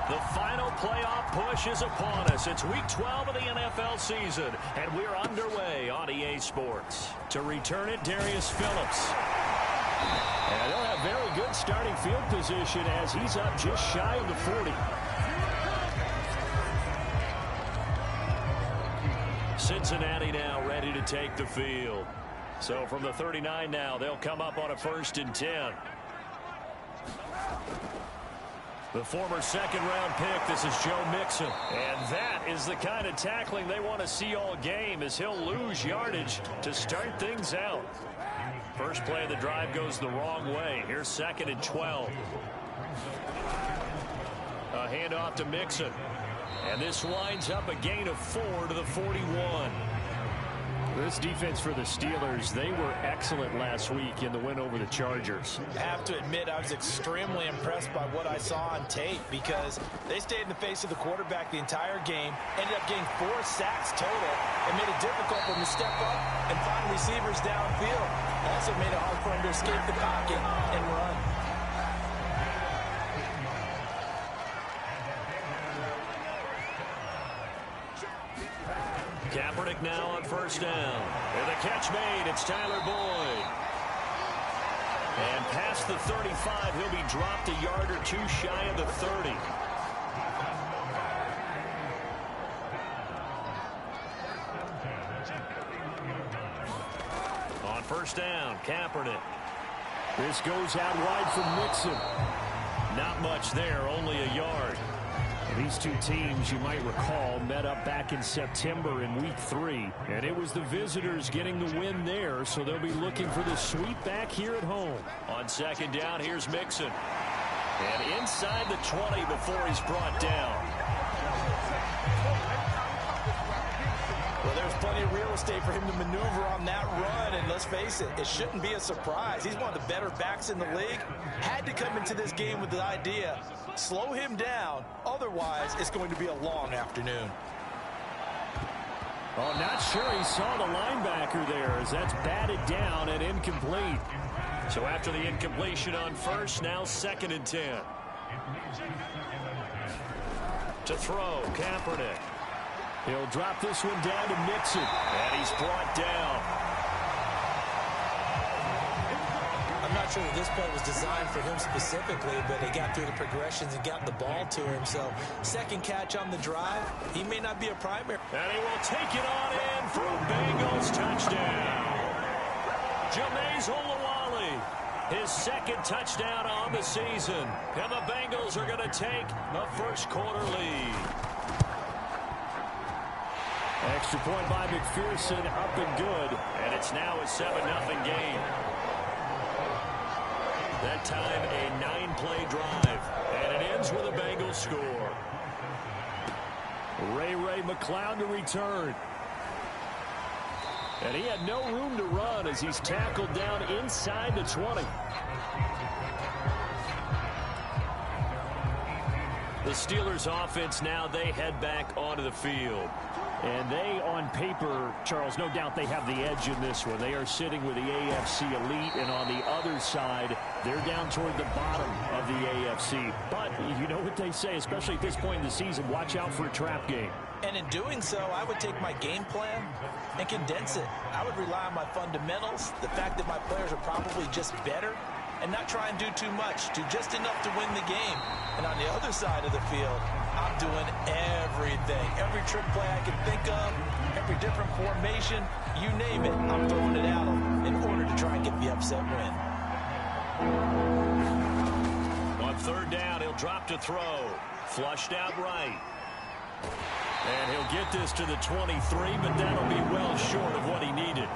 The final playoff push is upon us. It's Week 12 of the NFL season, and we're underway on EA Sports. To return it, Darius Phillips. And they'll have very good starting field position as he's up just shy of the 40. Cincinnati now ready to take the field. So from the 39 now, they'll come up on a 1st and 10. The former second-round pick, this is Joe Mixon. And that is the kind of tackling they want to see all game, as he'll lose yardage to start things out. First play of the drive goes the wrong way. Here's 2nd and 12. A handoff to Mixon. And this winds up a gain of 4 to the 41. This defense for the Steelers, they were excellent last week in the win over the Chargers. I have to admit, I was extremely impressed by what I saw on tape because they stayed in the face of the quarterback the entire game, ended up getting 4 sacks total, and made it difficult for him to step up and find receivers downfield. Also made it hard for him to escape the pocket and run. Kaepernick now on 1st down. And the catch made. It's Tyler Boyd. And past the 35, he'll be dropped a yard or 2 shy of the 30. On 1st down, Kaepernick. This goes out wide from Mixon. Not much there, only a yard. These two teams, you might recall, met up back in September in Week 3. And it was the visitors getting the win there, so they'll be looking for the sweep back here at home. On 2nd down, here's Mixon. And inside the 20 before he's brought down. Well, there's plenty of real estate for him to maneuver on that run, and let's face it, it shouldn't be a surprise. He's one of the better backs in the league. Had to come into this game with the idea, slow him down, otherwise it's going to be a long afternoon. Oh, not sure he saw the linebacker there as that's batted down and incomplete. So after the incompletion on 1st, now 2nd and 10. To throw, Kaepernick. He'll drop this one down to Mixon. And he's brought down. I'm not sure that this play was designed for him specifically, but he got through the progressions and got the ball to him. So 2nd catch on the drive. He may not be a primary. And he will take it on in for a Bengals touchdown. Jameis Olawale, his 2nd touchdown on the season. And the Bengals are going to take the 1st quarter lead. Extra point by McPherson, up and good. And it's now a 7-0 game. That time a 9-play drive. And it ends with a Bengals score. Ray McCloud to return. And he had no room to run as he's tackled down inside the 20. The Steelers offense now, they head back onto the field. And they, on paper, Charles, no doubt they have the edge in this one. They are sitting with the AFC elite, and on the other side, they're down toward the bottom of the AFC. But you know what they say, especially at this point in the season, watch out for a trap game. And in doing so, I would take my game plan and condense it. I would rely on my fundamentals, the fact that my players are probably just better, and not try and do too much, do just enough to win the game. And on the other side of the field, I'm doing everything. Every trick play I can think of, every different formation, you name it, I'm throwing it at them in order to try and get the upset win. On 3rd down, he'll drop to throw. Flushed out right. And he'll get this to the 23, but that'll be well short of what he needed.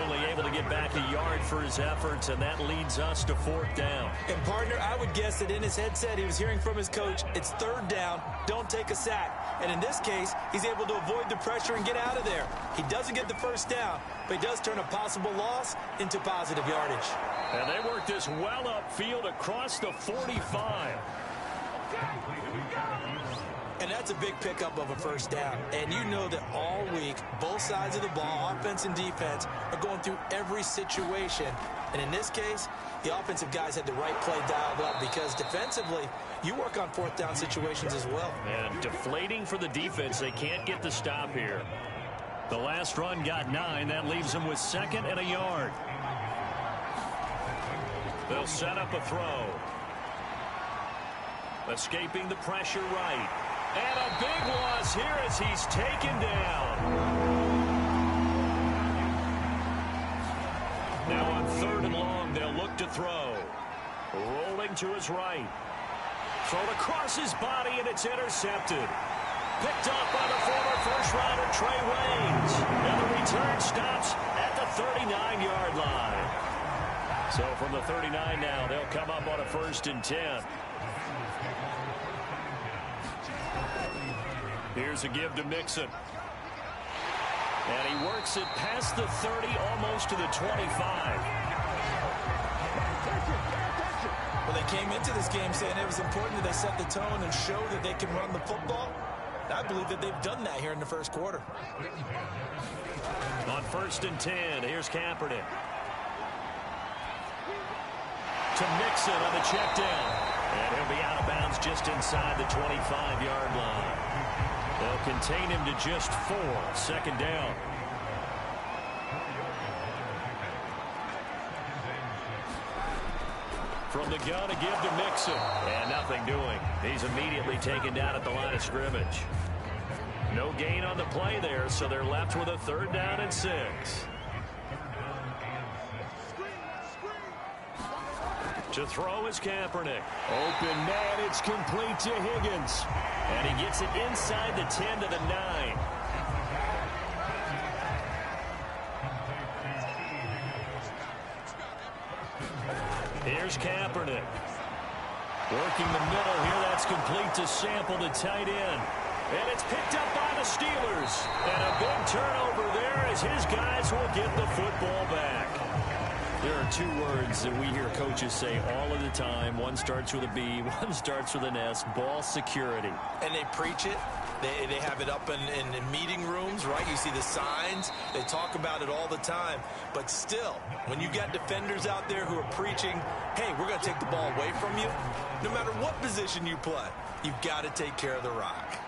Only able to get back a yard for his efforts, and that leads us to 4th down. And, partner, I would guess that in his headset he was hearing from his coach, it's 3rd down, don't take a sack. And in this case, he's able to avoid the pressure and get out of there. He doesn't get the 1st down, but he does turn a possible loss into positive yardage. And they work this well upfield across the 45. And that's a big pickup of a first down. And you know that all week, both sides of the ball, offense and defense, are going through every situation. And in this case, the offensive guys had the right play dialed up because defensively, you work on fourth down situations as well. And deflating for the defense. They can't get the stop here. The last run got 9. That leaves them with 2nd and a yard. They'll set up a throw. Escaping the pressure right. And a big loss here as he's taken down. Now on 3rd and long, they'll look to throw. Rolling to his right. Thrown across his body, and it's intercepted. Picked up by the former first-rounder Trey Waynes. And the return stops at the 39-yard line. So from the 39 now, they'll come up on a 1st and 10. Here's a give to Mixon. And he works it past the 30, almost to the 25. Well, they came into this game saying it was important that they set the tone and show that they can run the football. I believe that they've done that here in the first quarter. On 1st and 10, here's Kaepernick. To Mixon on the check down. And he'll be out of bounds just inside the 25-yard line. They'll contain him to just 4. 2nd down. From the gun, a give to Mixon. And nothing doing. He's immediately taken down at the line of scrimmage. No gain on the play there, so they're left with a 3rd down and 6. To throw is Kaepernick. Open man, it's complete to Higgins. And he gets it inside the 10 to the 9. Here's Kaepernick. Working the middle here, that's complete to Sample, the tight end. And it's picked up by the Steelers. And a big turnover there as his guys will get the football back. There are 2 words that we hear coaches say all of the time. One starts with a B, one starts with an S. Ball security. And they preach it. They have it up in meeting rooms, right? You see the signs. They talk about it all the time. But still, when you got defenders out there who are preaching, hey, we're going to take the ball away from you, no matter what position you play, you've got to take care of the rock.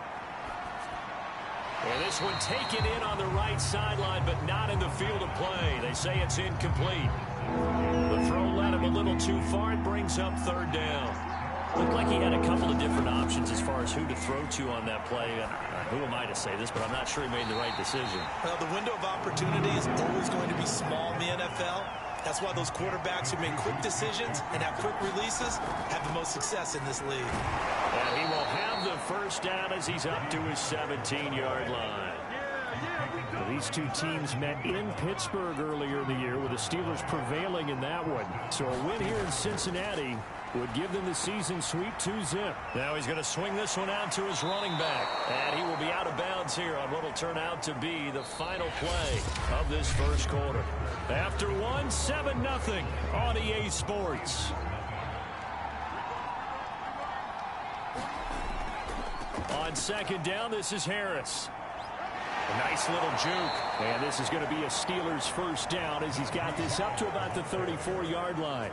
And this one taken in on the right sideline, but not in the field of play. They say it's incomplete. The throw led him a little too far. It brings up 3rd down. Looked like he had a couple of different options as far as who to throw to on that play. Who am I to say this, but I'm not sure he made the right decision. Well, the window of opportunity is always going to be small in the NFL. That's why those quarterbacks who make quick decisions and have quick releases have the most success in this league. And he will have the 1st down as he's up to his 17-yard line. Well, these 2 teams met in Pittsburgh earlier in the year, with the Steelers prevailing in that one. So a win here in Cincinnati would give them the season sweep 2-zip. Now he's going to swing this one out to his running back. And he will be out of bounds here on what will turn out to be the final play of this first quarter. After 7-0 on EA Sports. On 2nd down, this is Harris. A nice little juke. And this is going to be a Steelers 1st down as he's got this up to about the 34-yard line.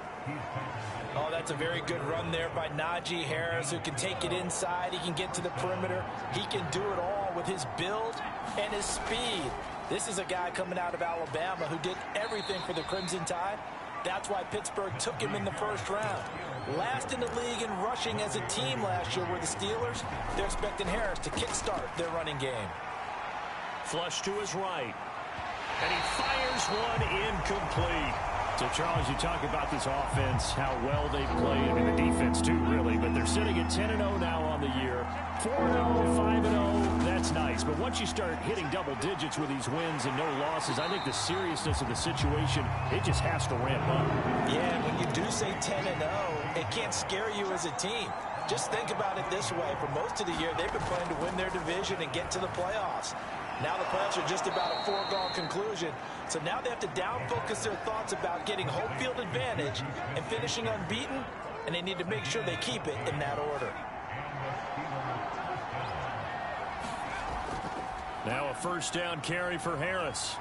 Oh, that's a very good run there by Najee Harris, who can take it inside. He can get to the perimeter. He can do it all with his build and his speed. This is a guy coming out of Alabama who did everything for the Crimson Tide. That's why Pittsburgh took him in the 1st round. Last in the league in rushing as a team last year were the Steelers. They're expecting Harris to kickstart their running game. Flush to his right. And he fires one incomplete. So, Charles, you talk about this offense, how well they've played. I mean, the defense, too, really. But they're sitting at 10-0 now on the year. 4-0, 5-0, that's nice. But once you start hitting double digits with these wins and no losses, I think the seriousness of the situation, it just has to ramp up. Yeah, when you do say 10-0, it can't scare you as a team. Just think about it this way. For most of the year, they've been playing to win their division and get to the playoffs. Now the playoffs are just about a foregone conclusion. So now they have to down-focus their thoughts about getting home field advantage and finishing unbeaten, and they need to make sure they keep it in that order. Now a first down carry for Harris.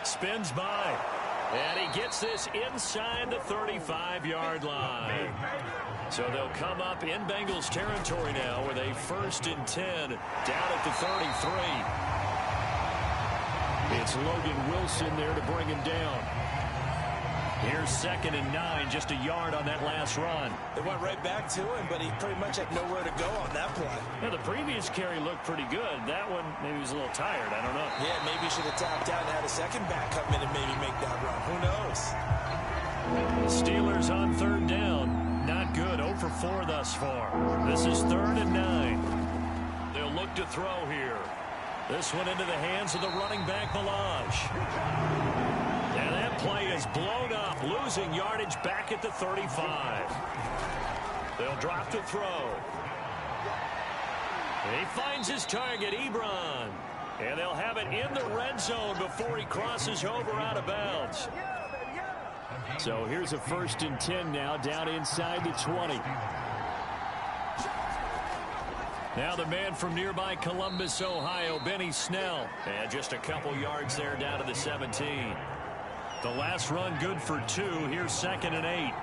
Spins by. And he gets this inside the 35-yard line. So they'll come up in Bengals territory now with a 1st and 10 down at the 33. It's Logan Wilson there to bring him down. Here's 2nd and 9, just a yard on that last run. They went right back to him, but he pretty much had nowhere to go on that play. Yeah, the previous carry looked pretty good. That one, maybe he was a little tired. I don't know. Yeah, maybe he should have tapped out and had a second back come in and maybe make that run. Who knows? Steelers on 3rd down. Not good. 0 for 4 thus far. This is 3rd and 9. They'll look to throw here. This one into the hands of the running back, Milage. And that play is blown up, losing yardage back at the 35. They'll drop to throw. And he finds his target, Ebron. And they'll have it in the red zone before he crosses over out of bounds. So here's a 1st and 10 now, down inside the 20. Now the man from nearby Columbus, Ohio, Benny Snell. And just a couple yards there down to the 17. The last run good for 2. Here's 2nd and 8.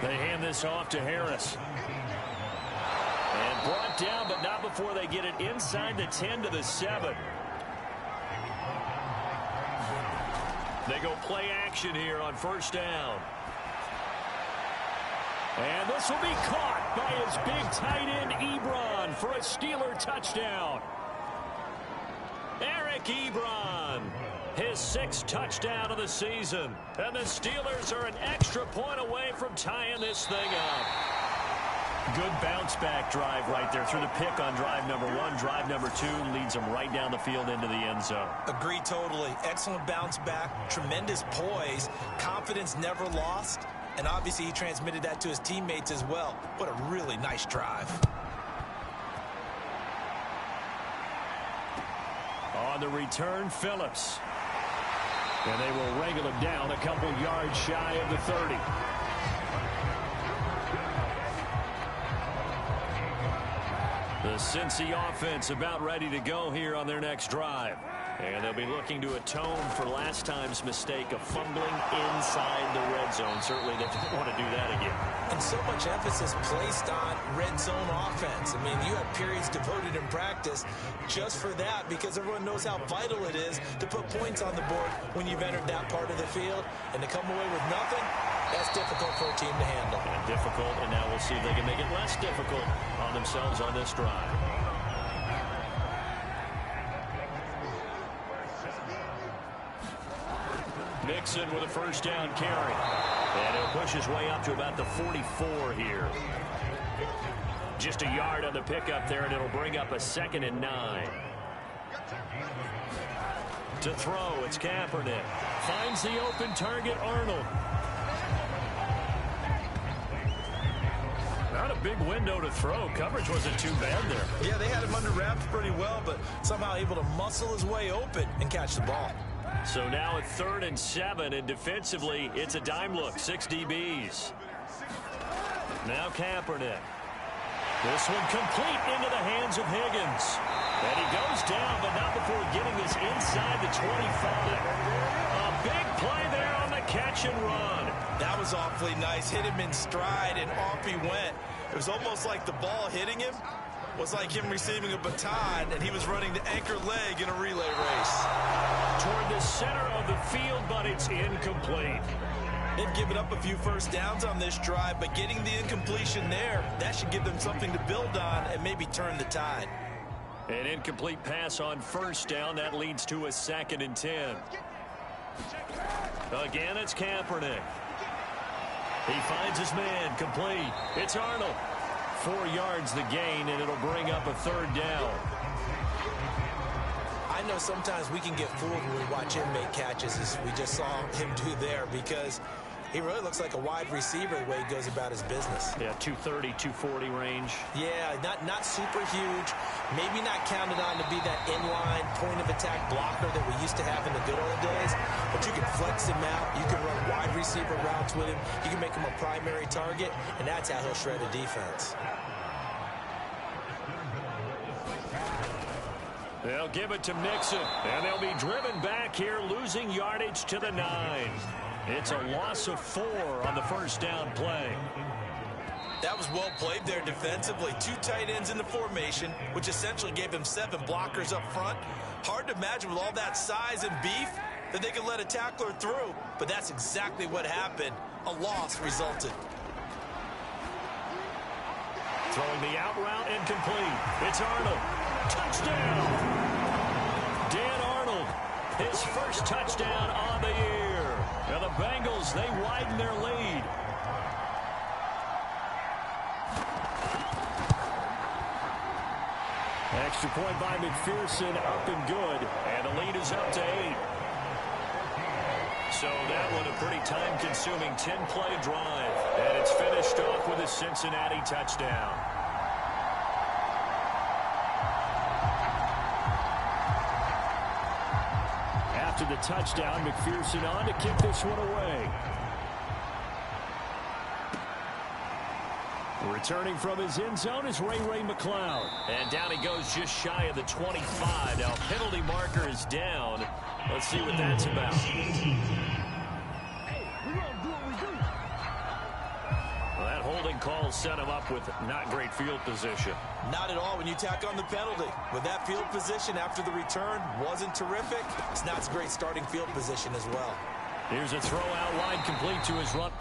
They hand this off to Harris. And brought down, but not before they get it inside the 10 to the 7. They go play action here on 1st down. And this will be caught by his big tight end, Ebron, for a Steeler touchdown. Eric Ebron, his 6th touchdown of the season. And the Steelers are an extra point away from tying this thing up. Good bounce-back drive right there through the pick on drive number 1. Drive number 2 leads them right down the field into the end zone. Agree totally. Excellent bounce back, tremendous poise, confidence never lost, and obviously he transmitted that to his teammates as well. What a really nice drive. On the return, Phillips. And they will wrangle him down a couple yards shy of the 30. The Cincy offense about ready to go here on their next drive. And they'll be looking to atone for last time's mistake of fumbling inside the red zone. Certainly they don't want to do that again. And so much emphasis placed on red zone offense. I mean, you have periods devoted in practice just for that because everyone knows how vital it is to put points on the board when you've entered that part of the field. And to come away with nothing, that's difficult for a team to handle. And difficult, and now we'll see if they can make it less difficult on themselves on this drive. Mixon with a 1st down carry. And he'll push his way up to about the 44 here. Just a yard on the pickup there, and it'll bring up a 2nd and 9. To throw, it's Kaepernick. Finds the open target, Arnold. Not a big window to throw. Coverage wasn't too bad there. Yeah, they had him under wraps pretty well, but somehow able to muscle his way open and catch the ball. So now it's 3rd and 7, and defensively, it's a dime look. 6 DBs. Now Kaepernick. This one complete into the hands of Higgins. And he goes down, but not before getting this inside the 25. A big play there on the catch and run. That was awfully nice. Hit him in stride, and off he went. It was almost like the ball hitting him was like him receiving a baton, and he was running the anchor leg in a relay race. Toward the center of the field, but it's incomplete. They've given up a few 1st downs on this drive, but getting the incompletion there, that should give them something to build on and maybe turn the tide. An incomplete pass on 1st down. That leads to a 2nd and 10. Again, it's Kaepernick. He finds his man, complete. It's Arnold. 4 yards the gain, and it'll bring up a 3rd down. I know sometimes we can get fooled when we watch him make catches, as we just saw him do there, because he really looks like a wide receiver the way he goes about his business. Yeah, 230, 240 range. Yeah, not super huge. Maybe not counted on to be that inline point-of-attack blocker that we used to have in the good old days. But you can flex him out. You can run wide receiver routes with him. You can make him a primary target, and that's how he'll shred a defense. They'll give it to Mixon, and they'll be driven back here, losing yardage to the 9. It's a loss of 4 on the first down play. That was well played there defensively. 2 tight ends in the formation, which essentially gave him 7 blockers up front. Hard to imagine with all that size and beef that they could let a tackler through, but that's exactly what happened. A loss resulted. Throwing the out route and complete. It's Arnold. Touchdown! Dan Arnold, his first touchdown on the year. And the Bengals, they widen their lead. Extra point by McPherson, up and good. And the lead is up to 8. So that one a pretty time-consuming 10-play drive. And it's finished off with a Cincinnati touchdown. After the touchdown, McPherson on to kick this one away. Returning from his end zone is Ray McCloud. And down he goes just shy of the 25. Now penalty marker is down. Let's see what that's about. Well, that holding call set him up with not great field position. Not at all when you tack on the penalty. With that field position after the return wasn't terrific, it's not a great starting field position as well. Here's a throw out wide complete to his run.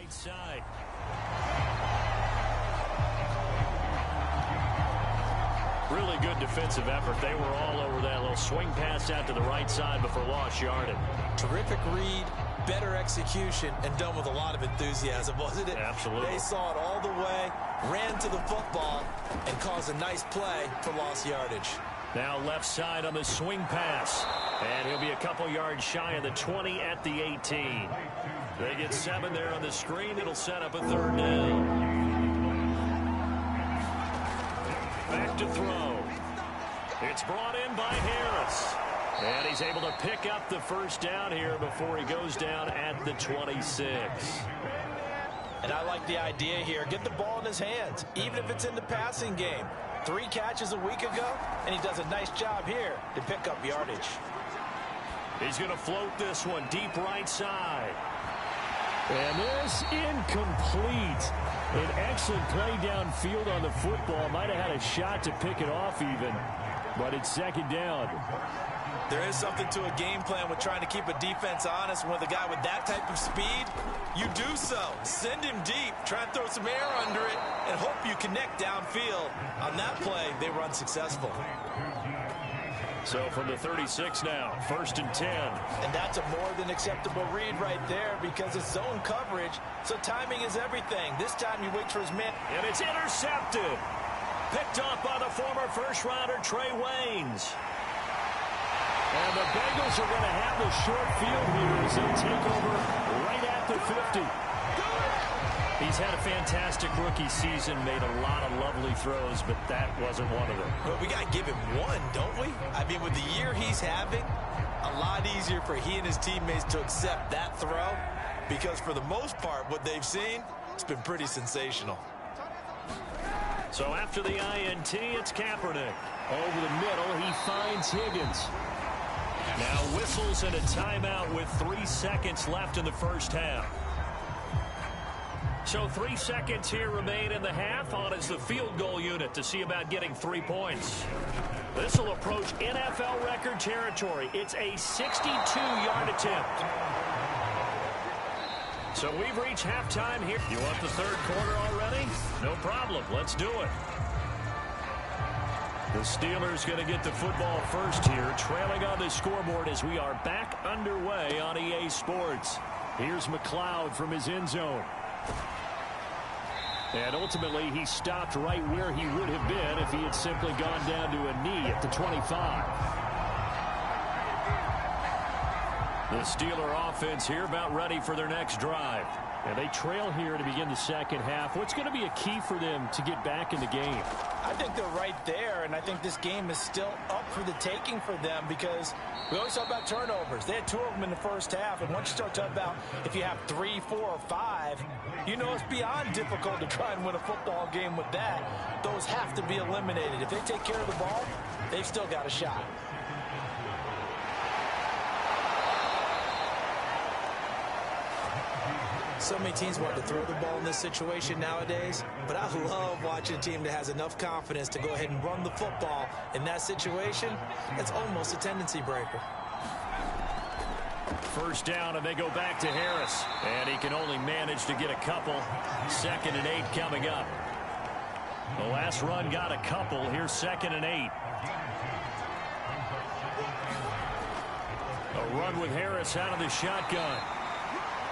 right side. Really good defensive effort. They were all over that little swing pass out to the right side before lost yardage. Terrific read, better execution, and done with a lot of enthusiasm, wasn't it? Absolutely. They saw it all the way, ran to the football, and caused a nice play for lost yardage. Now left side on the swing pass. And he'll be a couple yards shy of the 20 at the 18. They get 7 there on the screen. It'll set up a 3rd down. Back to throw. It's brought in by Harris. And he's able to pick up the 1st down here before he goes down at the 26. And I like the idea here. Get the ball in his hands, even if it's in the passing game. 3 catches a week ago, and he does a nice job here to pick up yardage. He's going to float this one deep right side. And this incomplete. An excellent play downfield on the football. Might have had a shot to pick it off even, but it's 2nd down. There is something to a game plan with trying to keep a defense honest. With a guy with that type of speed, you do so. Send him deep, try and throw some air under it, and hope you connect downfield. On that play, they were unsuccessful. So from the 36 now, 1st and 10. And that's a more than acceptable read right there because it's zone coverage, so timing is everything. This time he waits for his man. And it's intercepted. Picked off by the former first-rounder Trey Waynes. And the Bengals are going to have the short field here as they take over right at the 50. He's had a fantastic rookie season, made a lot of lovely throws, but that wasn't one of them. But we got to give him one, don't we? I mean, with the year he's having, a lot easier for he and his teammates to accept that throw because for the most part, what they've seen, it's been pretty sensational. So after the INT, it's Kaepernick. Over the middle, he finds Higgins. Now whistles and a timeout with 3 seconds left in the 1st half. So 3 seconds here remain in the half. On is the field goal unit to see about getting 3 points. This will approach NFL record territory. It's a 62-yard attempt. So we've reached halftime here. You want the 3rd quarter already? No problem. Let's do it. The Steelers going to get the football first here, trailing on the scoreboard as we are back underway on EA Sports. Here's McLeod from his end zone. And ultimately, he stopped right where he would have been if he had simply gone down to a knee at the 25. The Steeler offense here about ready for their next drive. And they trail here to begin the 2nd half. What's going to be a key for them to get back in the game? I think they're right there, and I think this game is still up for the taking for them because we always talk about turnovers. They had 2 of them in the 1st half, and once you start talking about if you have 3, 4, or 5, you know it's beyond difficult to try and win a football game with that. Those have to be eliminated. If they take care of the ball, they've still got a shot. So many teams want to throw the ball in this situation nowadays, but I love watching a team that has enough confidence to go ahead and run the football in that situation. It's almost a tendency breaker. 1st down, and they go back to Harris. And he can only manage to get a couple. 2nd and 8 coming up. The last run got a couple. Here's 2nd and 8. A run with Harris out of the shotgun.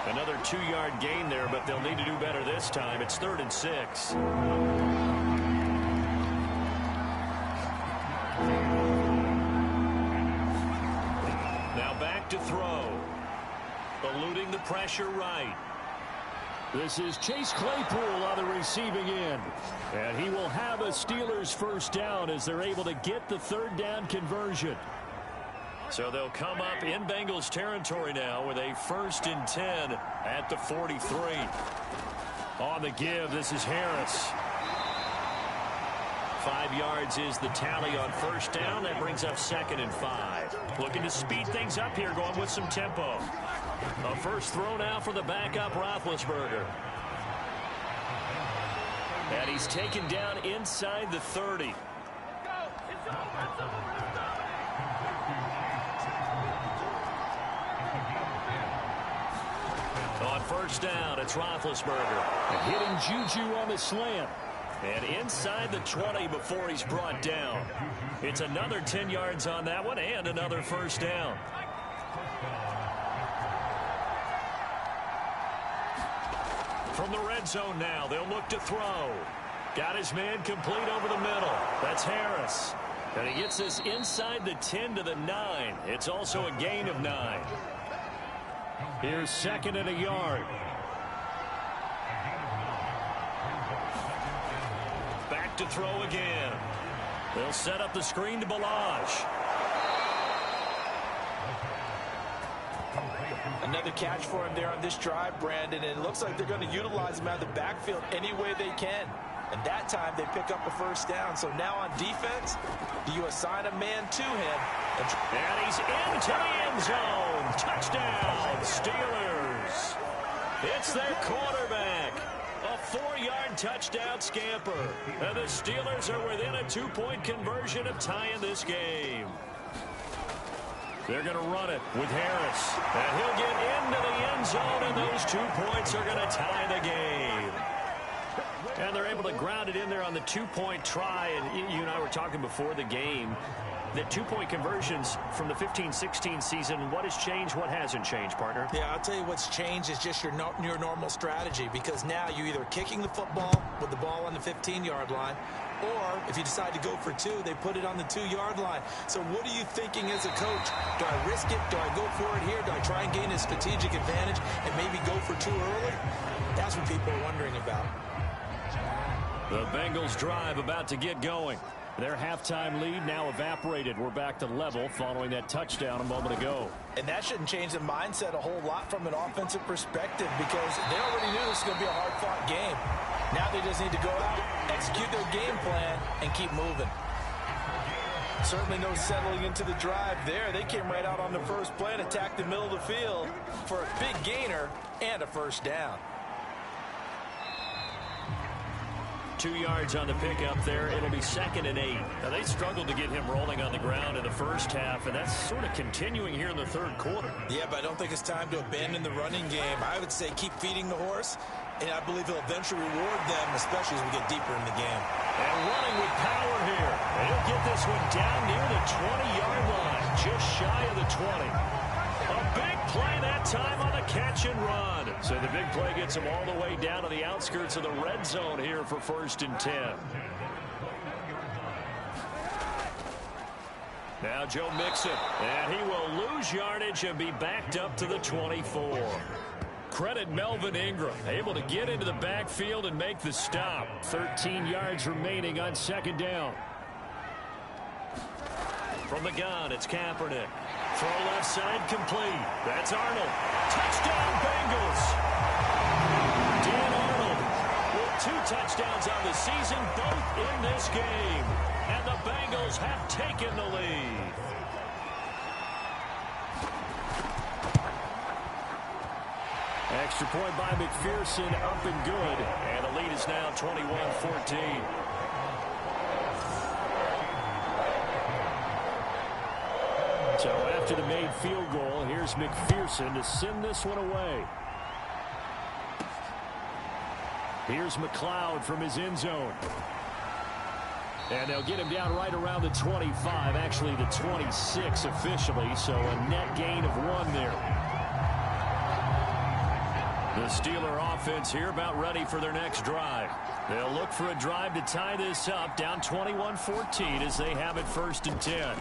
Another 2-yard gain there, but they'll need to do better this time. It's 3rd and 6. Now back to throw. Eluding the pressure right. This is Chase Claypool on the receiving end. And he will have a Steelers 1st down as they're able to get the 3rd down conversion. So they'll come up in Bengals territory now with a 1st and 10 at the 43. On the give, this is Harris. 5 yards is the tally on 1st down. That brings up 2nd and 5. Looking to speed things up here, going with some tempo. A first throw now for the backup Roethlisberger. And he's taken down inside the 30. On First down, it's Roethlisberger. Hitting Juju on the slant. And inside the 20 before he's brought down. It's another 10 yards on that one and another first down. From the red zone now, they'll look to throw. Got his man complete over the middle. That's Harris. And he gets this inside the 10 to the 9. It's also a gain of 9. Here's second and a yard. Back to throw again. They'll set up the screen to Balaj. Another catch for him there on this drive, Brandon, and it looks like they're going to utilize him out of the backfield any way they can. And that time they pick up a first down. So now on defense, do you assign a man to him? And he's into the end zone. Touchdown, Steelers. It's their quarterback. A 4-yard touchdown scamper. And the Steelers are within a 2-point conversion of tying this game. They're going to run it with Harris. And he'll get into the end zone, and those 2 points are going to tie the game. And they're able to ground it in there on the 2-point try. And you and I were talking before the game. The 2-point conversions from the 15-16 season, what has changed, what hasn't changed, partner? Yeah, I'll tell you what's changed is just your normal strategy, because now you're either kicking the football with the ball on the 15-yard line, or if you decide to go for 2, they put it on the 2-yard line. So what are you thinking as a coach? Do I risk it? Do I go for it here? Do I try and gain a strategic advantage and maybe go for 2 early? That's what people are wondering about. The Bengals drive about to get going. Their halftime lead now evaporated. We're back to level following that touchdown a moment ago. And that shouldn't change the mindset a whole lot from an offensive perspective, because they already knew this was going to be a hard-fought game. Now they just need to go out, execute their game plan, and keep moving. Certainly no settling into the drive there. They came right out on the first play and attacked the middle of the field for a big gainer and a first down. 2 yards on the pickup there. It'll be 2nd and 8. Now, they struggled to get him rolling on the ground in the first half, and that's sort of continuing here in the third quarter. Yeah, but I don't think it's time to abandon the running game. I would say keep feeding the horse, and I believe he'll eventually reward them, especially as we get deeper in the game. And running with power here. And he'll get this one down near the 20-yard line, just shy of the 20. A big play that time on the catch and run. So the big play gets him all the way down to the outskirts of the red zone here for 1st and 10. Now Joe Mixon, and he will lose yardage and be backed up to the 24. Credit Melvin Ingram, able to get into the backfield and make the stop. 13 yards remaining on 2nd down. From the gun, it's Kaepernick. Throw left side complete. That's Arnold. Touchdown, Bengals. Dan Arnold with 2 touchdowns on the season, both in this game. And the Bengals have taken the lead. Extra point by McPherson, up and good. And the lead is now 21-14. So after the made field goal, here's McPherson to send this one away. Here's McLeod from his end zone. And they'll get him down right around the 25, actually the 26 officially, so a net gain of 1 there. The Steeler offense here about ready for their next drive. They'll look for a drive to tie this up, down 21-14 as they have it 1st and 10.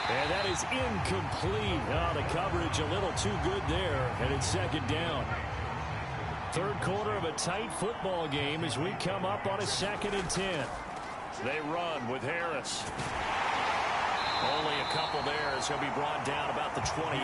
And that is incomplete. Oh, the coverage a little too good there, and it's 2nd down. Third quarter of a tight football game as we come up on a 2nd and 10. They run with Harris. Only a couple there as he'll be brought down about the 28.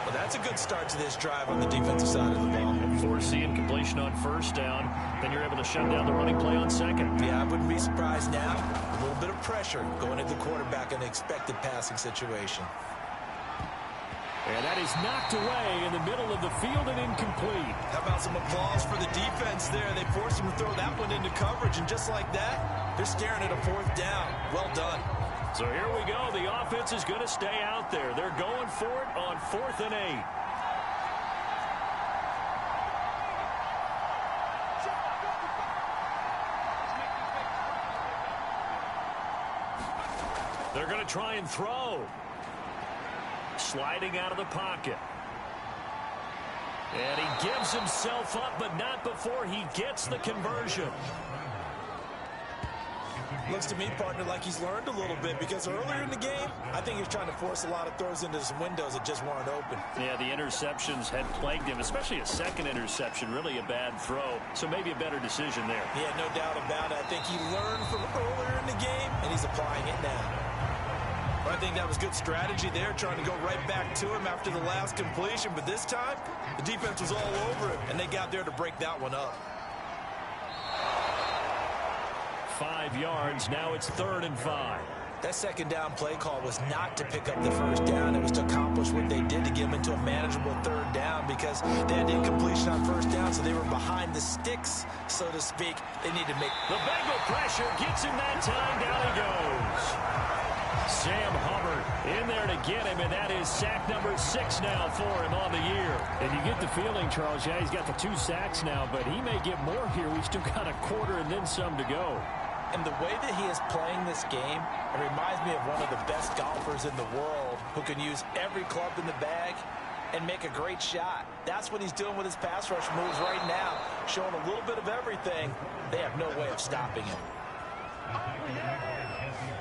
Well, that's a good start to this drive on the defensive side of the ball. And force the incompletion on 1st down. Then you're able to shut down the running play on 2nd. Yeah, I wouldn't be surprised now. A little bit of pressure going into the quarterback in an expected passing situation. And that is knocked away in the middle of the field and incomplete. How about some applause for the defense there? They forced him to throw that one into coverage, and just like that, they're staring at a 4th down. Well done. So here we go. The offense is going to stay out there. They're going for it on 4th and 8. They're going to try and throw. Sliding out of the pocket. And he gives himself up, but not before he gets the conversion. Looks to me, partner, like he's learned a little bit, because earlier in the game, I think he was trying to force a lot of throws into some windows that just weren't open. Yeah, the interceptions had plagued him, especially a second interception, really a bad throw. So maybe a better decision there. Yeah, no doubt about it. I think he learned from earlier in the game, and he's applying it now. I think that was good strategy there, trying to go right back to him after the last completion. But this time, the defense was all over him, and they got there to break that one up. 5 yards. Now it's 3rd and 5. That second down play call was not to pick up the first down. It was to accomplish what they did to get them into a manageable 3rd down, because they had incompletion on 1st down, so they were behind the sticks, so to speak. They need to make... The Bengal pressure gets him that time. Down he goes. Sam Hubbard in there to get him, and that is sack number 6 now for him on the year. And you get the feeling, Charles, yeah, he's got the 2 sacks now, but he may get more here. We've still got a quarter and then some to go. And the way that he is playing this game, it reminds me of one of the best golfers in the world who can use every club in the bag and make a great shot. That's what he's doing with his pass rush moves right now, showing a little bit of everything. They have no way of stopping him.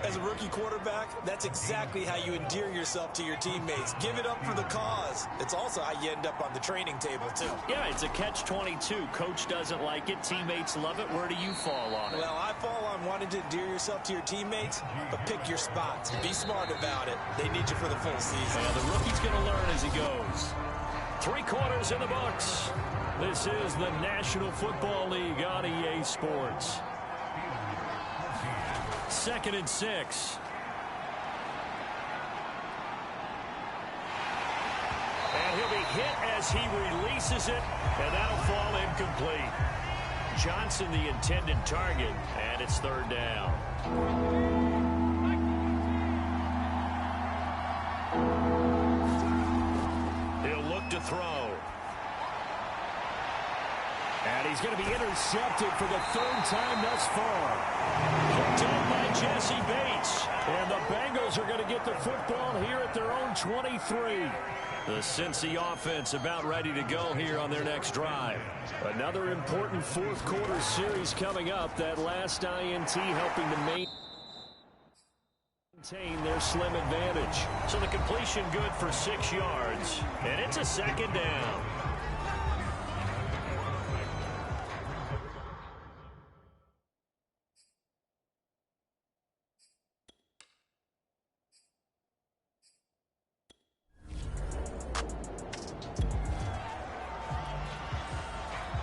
As a rookie quarterback, that's exactly how you endear yourself to your teammates. Give it up for the cause. It's also how you end up on the training table, too. Yeah, it's a catch-22. Coach doesn't like it. Teammates love it. Where do you fall on it? Well, I fall on wanting to endear yourself to your teammates, but pick your spots. Be smart about it. They need you for the full season. Well, the rookie's going to learn as he goes. 3 quarters in the books. This is the National Football League on EA Sports. 2nd and 6. And he'll be hit as he releases it, and that'll fall incomplete. Johnson the intended target, and it's 3rd down. He'll look to throw. And he's going to be intercepted for the 3rd time thus far. Hooked up by Jesse Bates. And the Bengals are going to get the football here at their own 23. The Cincy offense about ready to go here on their next drive. Another important 4th quarter series coming up. That last INT helping to maintain their slim advantage. So the completion good for 6 yards. And it's a 2nd down.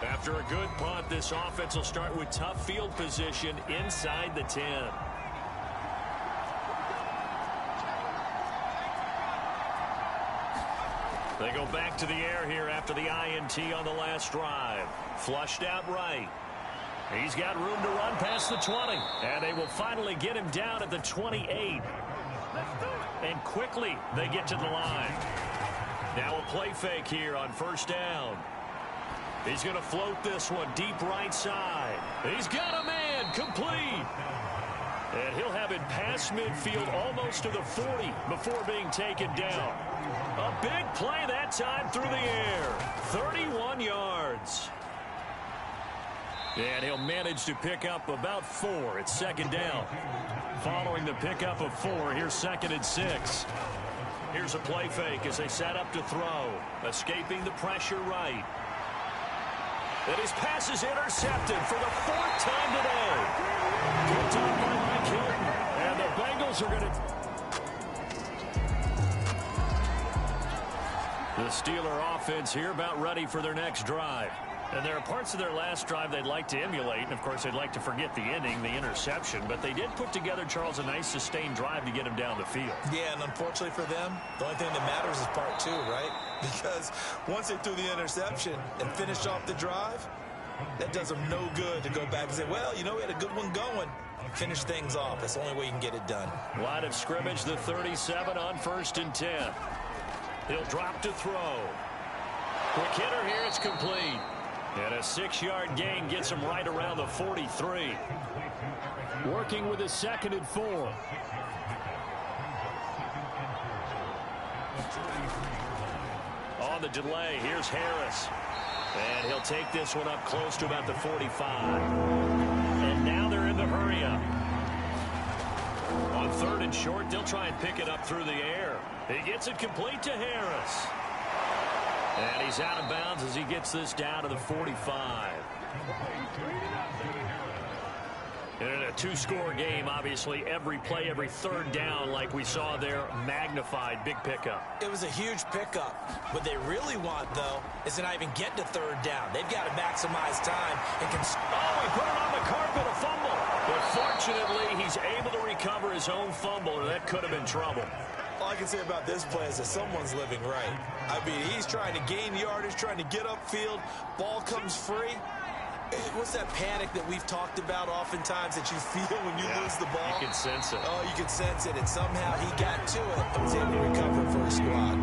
After a good punt, this offense will start with tough field position inside the 10. They go back to the air here after the INT on the last drive. Flushed out right. He's got room to run past the 20. And they will finally get him down at the 28. And quickly they get to the line. Now a play fake here on 1st down. He's going to float this one deep right side. He's got a man complete. And he'll have it past midfield almost to the 40 before being taken down. A big play that time through the air. 31 yards. And he'll manage to pick up about 4. It's 2nd down. Following the pickup of 4, here's 2nd and 6. Here's a play fake as they set up to throw. Escaping the pressure right. And his pass is intercepted for the 4th time today. Picked up by Mike Hilton. And the Bengals are going to... The Steeler offense here about ready for their next drive. And there are parts of their last drive they'd like to emulate. And, of course, they'd like to forget the ending, the interception. But they did put together, Charles, a nice sustained drive to get him down the field. Yeah, and unfortunately for them, the only thing that matters is part 2, right? Because once they threw the interception and finished off the drive, That does him no good to go back and say, well, you know, we had a good one going. Finish things off. That's the only way you can get it done. Line of scrimmage, the 37 on 1st and 10. He'll drop to throw. Quick hitter here, it's complete. And a 6-yard gain gets him right around the 43. Working with a 2nd and 4. On the delay, here's Harris. And he'll take this one up close to about the 45. And now they're in the hurry up. On 3rd and short, they'll try and pick it up through the air. He gets it complete to Harris. And he's out of bounds as he gets this down to the 45. In a 2-score game, obviously, every play, every 3rd down, like we saw there, magnified. Big pickup. It was a huge pickup. What they really want, though, is to not even get to 3rd down. They've got to maximize time. And oh, he put it on the carpet, a fumble. But fortunately, he's able to recover his own fumble, or that could have been trouble. All I can say about this play is that someone's living right. I mean, he's trying to gain yardage, trying to get upfield. Ball comes free. What's that panic that we've talked about oftentimes that you feel when you lose the ball? You can sense it. Oh, you can sense it. And somehow he got to it and was able to recover for his squad.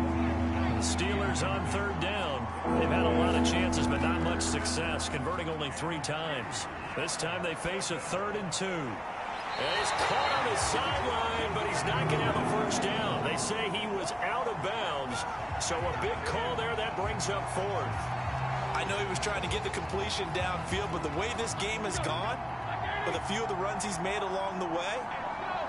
Steelers on 3rd down. They've had a lot of chances, but not much success, converting only 3 times. This time they face a 3rd and 2. And he's caught on the sideline, but he's not going to have a 1st down. They say he was out of bounds, so a big call there that brings up 4th. I know he was trying to get the completion downfield, but the way this game has gone, with a few of the runs he's made along the way,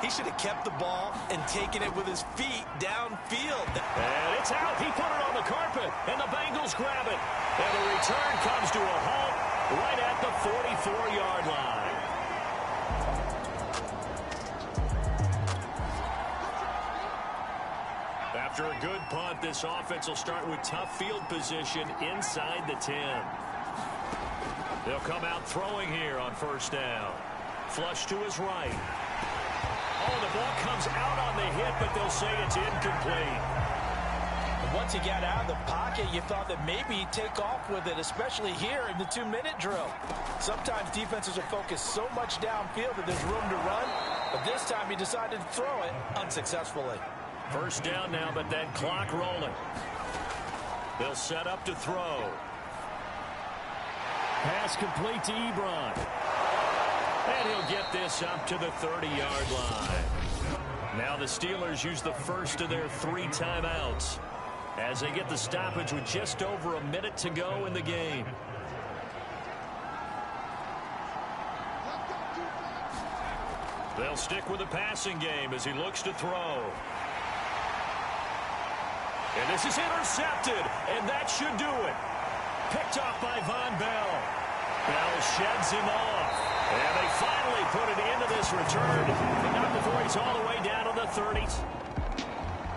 he should have kept the ball and taken it with his feet downfield. And it's out. He put it on the carpet, and the Bengals grab it. And the return comes to a halt right at the 44-yard line. After a good punt, this offense will start with tough field position inside the 10. They'll come out throwing here on 1st down. Flush to his right. Oh, the ball comes out on the hit, but they'll say it's incomplete. Once he got out of the pocket, you thought that maybe he'd take off with it, especially here in the 2-minute drill. Sometimes defenses are focused so much downfield that there's room to run, but this time he decided to throw it unsuccessfully. 1st down now, but that clock rolling. They'll set up to throw. Pass complete to Ebron. And he'll get this up to the 30-yard line. Now the Steelers use the first of their 3 timeouts as they get the stoppage with just over a minute to go in the game. They'll stick with the passing game as he looks to throw. And this is intercepted, and that should do it. Picked off by Von Bell. Bell sheds him off. And they finally put it into this return, but not before he's all the way down to the 30s.